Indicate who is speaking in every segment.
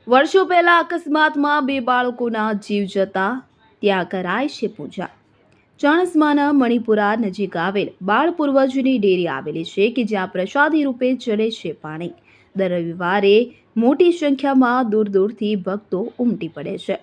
Speaker 1: વર્ષો પહેલા અકસ્માતમાં 2 બાળકોના જીવ જતા ત્યાં કરાય છે પૂજા. ચાણસ્માના મણિપુરા નજીક આવેલ બાળ પૂર્વજની ડેરી આવેલી છે કે જ્યાં પ્રસાદી રૂપે ચડે છે પાણી. દર રવિવારે મોટી સંખ્યામાં દૂર દૂરથી ભક્તો ઉમટી પડે છે.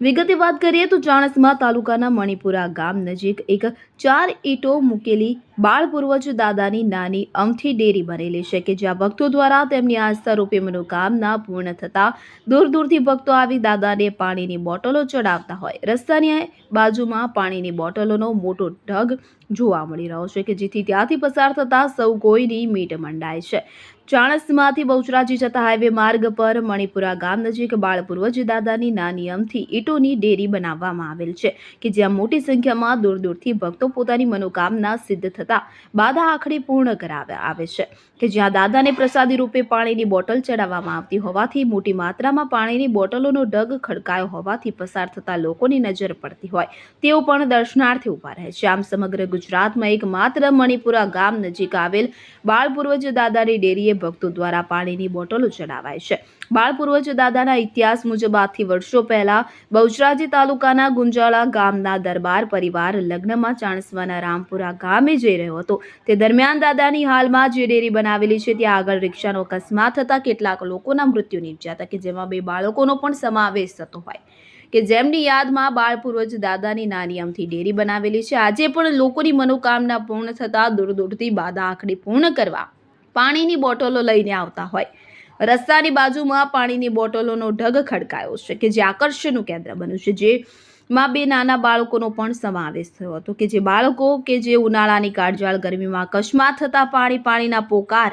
Speaker 1: વિગતે વાત કરીએ તો ચાણસ્મા તાલુકાના મણિપુરા ગામ નજીક એક 4 ઈંટો મૂકેલી બાળ પૂર્વજ દાદાની નાની અમથી ડેરી બનેલી છે કે જ્યાં ભક્તો દ્વારા તેમની આસ્થા રૂપે મનોકામના પૂર્ણ થતા દૂર દૂરથી ભક્તો આવી દાદાને પાણીની બોટલો ચડાવતા હોય. રસ્તાની બાજુમાં પાણીની બોટલોનો મોટો ઢગ જોવા મળી રહ્યો છે કે જેથી ત્યાંથી પસાર થતા સૌ કોઈની મીટ મંડાય છે. ચાણસ્માથી બહુચરાજી જતા હાઈવે માર્ગ પર મણિપુરા ગામ નજીક બાળ પૂર્વજ દાદાની નાની અમથી ઈંટોની ડેરી બનાવવામાં આવેલ છે કે જ્યાં મોટી સંખ્યામાં દૂર દૂરથી ભક્તો પોતાની મનોકામના સિદ્ધ થતા બાધા આખડી પૂર્ણ કરાવવા આવે છે કે જ્યાં દાદાને પ્રસાદી રૂપે પાણીની બોટલ ચડાવવામાં આવતી હોવાથી મોટી માત્રામાં પાણીની બોટલોનો ઢગ ખડકાયો હોવાથી પસાર થતા લોકોની નજર પડતી હોય તેઓ પણ દર્શનાર્થે ઊભા રહે છે. આમ સમગ્ર ગુજરાતમાં એકમાત્ર મણિપુરા ગામ નજીક આવેલ બાળ પૂર્વજ દાદાની ડેરીએ ભક્તો દ્વારા પાણીની બોટલો ચડાવાય છે. બાળ પૂર્વજ દાદાના ઇતિહાસ મુજબ આજથી વર્ષો પહેલા બહુચરાજી તાલુકાના ગુંજાળા ગામના દરબાર પરિવાર લગ્નમાં ચાણસ્માના રામપુરા ગામે જઈ રહ્યો હતો. તે દરમિયાન દાદાની હાલમાં જે ડેરી બનાવેલી છે ત્યાં આગળ રિક્ષાનો અકસ્માત થતા કેટલાક લોકોના મૃત્યુ નીપજ્યા હતા કે જેમાં 2 બાળકોનો પણ સમાવેશ થતો હોય કે જેમની યાદમાં બાળ પૂર્વજ દાદાની નાની અમથી ડેરી બનાવેલી છે. આજે પણ લોકોની મનોકામના પૂર્ણ થતા દૂર દૂરથી બાધા આખડી પૂર્ણ કરવા પાણીની બોટલો લઈને આવતા હોય. રસ્તાની બાજુમાં પાણીની બોટલોનો ઢગ ખડકાયો છે કે જે આકર્ષણનું કેન્દ્ર બન્યું છે, જેમાં 2 નાના બાળકોનો પણ સમાવેશ થયો હતો કે જે બાળકો કે જે ઉનાળાની કાળઝાળ ગરમીમાં અકસ્માત થતા પાણીના પોકાર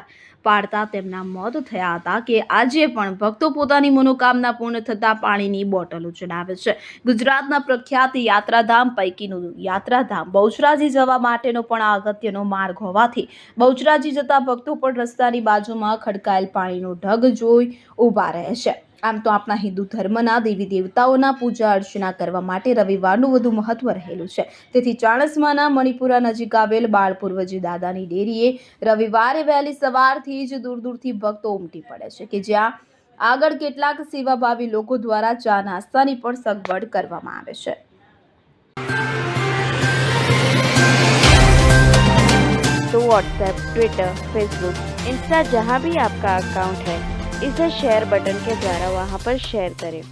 Speaker 1: પાડતા તેમના મોત થયા હતા કે આજે પણ ભક્તો પોતાની મનોકામના પૂર્ણ થતા પાણીની બોટલો ચડાવે છે. ગુજરાતના પ્રખ્યાત યાત્રાધામ પૈકીનું યાત્રાધામ બહુચરાજી જવા માટેનો પણ આ અગત્યનો માર્ગ હોવાથી બહુચરાજી જતા ભક્તો પણ રસ્તાની બાજુમાં ખડકાયેલ પાણીનો ઢગ જોઈ ઊભા રહે છે. આમ તો આપણા હિન્દુ ધર્મના દેવી દેવતાઓના પૂજા અર્ચના કરવા માટે રવિવારનું વધુ મહત્વ રહેલું છે. તેથી ચાણસ્માના મણિપુરા નજીક આવેલ બાળ પૂર્વજી દાદાની ડેરીએ રવિવારે વહેલી સવારથી જ દૂર દૂરથી ભક્તો ઉમટી પડે છે કે જ્યાં આગળ કેટલાક સેવાભાવી લોકો દ્વારા ચા નાસ્તાની પણ સગવડ કરવામાં આવે છે.
Speaker 2: तो व्हाट्सएप, ट्विटर, फेसबुक, इंस्टा जहाँ भी आपका अकाउंट है इसे शेयर बटन के द्वारा वहाँ पर शेयर करें.